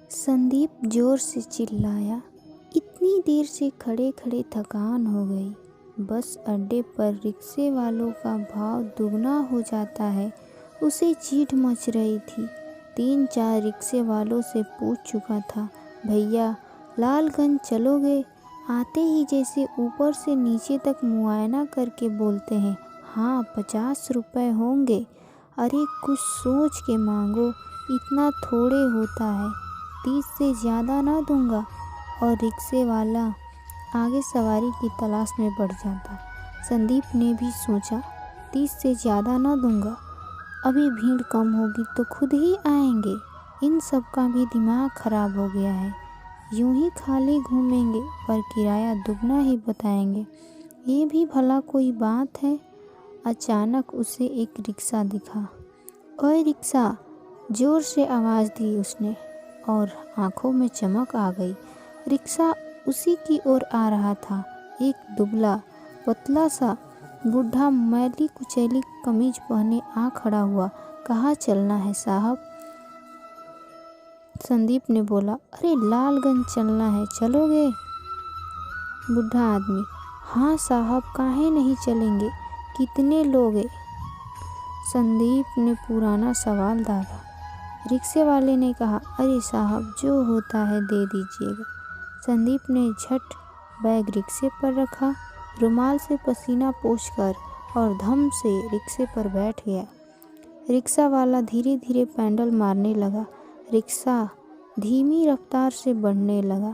संदीप जोर से चिल्लाया। इतनी देर से खड़े खड़े थकान हो गई। बस अड्डे पर रिक्शे वालों का भाव दुगना हो जाता है, उसे चीड़ मच रही थी। 3-4 रिक्शे वालों से पूछ चुका था, भैया लालगंज चलोगे? आते ही जैसे ऊपर से नीचे तक मुआयना करके बोलते हैं, हाँ 50 रुपये होंगे। अरे कुछ सोच के मांगो, इतना थोड़े होता है, 30 से ज़्यादा ना दूंगा। और रिक्शे वाला आगे सवारी की तलाश में बढ़ जाता। संदीप ने भी सोचा, 30 से ज़्यादा ना दूंगा, अभी भीड़ कम होगी तो खुद ही आएंगे। इन सब का भी दिमाग खराब हो गया है, यूं ही खाली घूमेंगे पर किराया दुगना ही बताएंगे। ये भी भला कोई बात है। अचानक उसे एक रिक्शा दिखा। ओए रिक्शा, जोर से आवाज़ दी उसने और आंखों में चमक आ गई। रिक्शा उसी की ओर आ रहा था। एक दुबला पतला सा बूढ़ा मैली कुचैली कमीज पहने आ खड़ा हुआ। कहाँ चलना है साहब? संदीप ने बोला। अरे लालगंज चलना है, चलोगे? बूढ़ा आदमी, हाँ साहब, काहे नहीं चलेंगे, कितने लोग हैं? संदीप ने पुराना सवाल दागा। रिक्शे वाले ने कहा, अरे साहब जो होता है दे दीजिएगा। संदीप ने झट बैग रिक्शे पर रखा, रुमाल से पसीना पोंछकर और धम से रिक्शे पर बैठ गया। रिक्शा वाला धीरे धीरे पैडल मारने लगा। रिक्शा धीमी रफ्तार से बढ़ने लगा।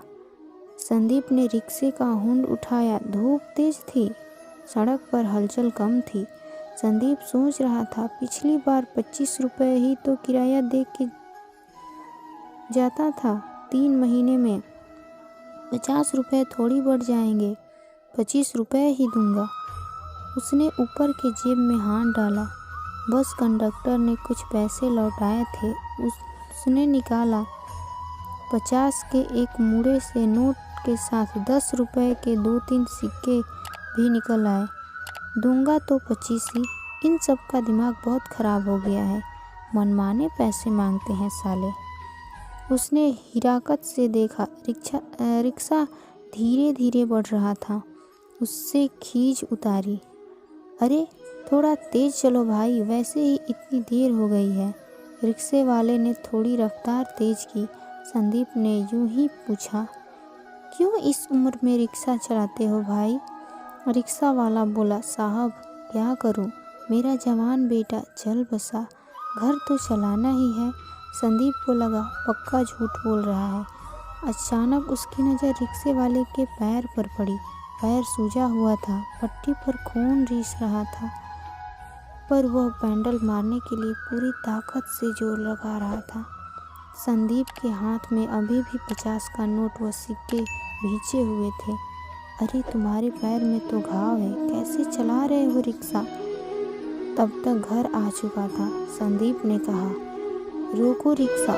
संदीप ने रिक्शे का हुंड उठाया। धूप तेज थी, सड़क पर हलचल कम थी। संदीप सोच रहा था, पिछली बार 25 रुपये ही तो किराया दे के जाता था, 3 महीने में 50 रुपये थोड़ी बढ़ जाएंगे, 25 रुपये ही दूंगा। उसने ऊपर के जेब में हाथ डाला। बस कंडक्टर ने कुछ पैसे लौटाए थे, उसने निकाला। 50 के एक मुड़े से नोट के साथ 10 रुपये के 2-3 सिक्के भी निकल आए। दूंगा तो 25 ही। इन सब का दिमाग बहुत ख़राब हो गया है, मनमाने पैसे मांगते हैं साले। उसने हिराकत से देखा। रिक्शा धीरे धीरे बढ़ रहा था। उससे खींच उतारी। अरे थोड़ा तेज़ चलो भाई, वैसे ही इतनी देर हो गई है। रिक्शे वाले ने थोड़ी रफ्तार तेज़ की। संदीप ने यूं ही पूछा, क्यों इस उम्र में रिक्शा चलाते हो भाई? रिक्शा वाला बोला, साहब क्या करूं, मेरा जवान बेटा चल बसा, घर तो चलाना ही है। संदीप को लगा पक्का झूठ बोल रहा है। अचानक उसकी नज़र रिक्शे वाले के पैर पर पड़ी। पैर सूजा हुआ था, पट्टी पर खून रिस रहा था, पर वह पैडल मारने के लिए पूरी ताकत से जोर लगा रहा था। संदीप के हाथ में अभी भी 50 का नोट व सिक्के भींचे हुए थे। अरे तुम्हारे पैर में तो घाव है, कैसे चला रहे हो रिक्शा? तब तक घर आ चुका था। संदीप ने कहा, रोको रिक्शा।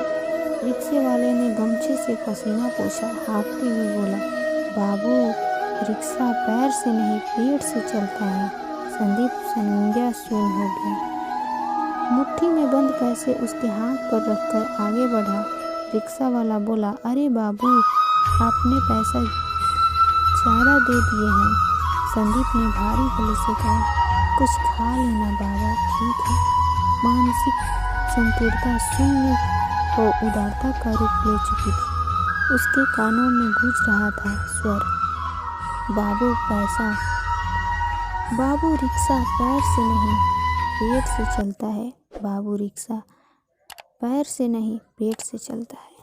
रिक्शे वाले ने गमछे से पसीना पोंछा, हाँफते हुए बोला, बाबू रिक्शा पैर से नहीं पेट से चलता है। संदीप संज्ञा शून्य हो गया। मुट्ठी में बंद पैसे उसके हाथ पर रखकर आगे बढ़ा। रिक्शा वाला बोला, अरे बाबू आपने पैसा ज़्यादा दे दिए हैं। संदीप ने भारी गले से कहा, कुछ खा लेना बाबा, ठीक है। मानसिक संकीर्णता शून्य और उदारता का रूप ले चुकी थी। उसके कानों में गूंज रहा था स्वर, बाबू पैसा। बाबू रिक्शा पैर से नहीं पेट से चलता है। बाबू रिक्शा पैर से नहीं पेट से चलता है।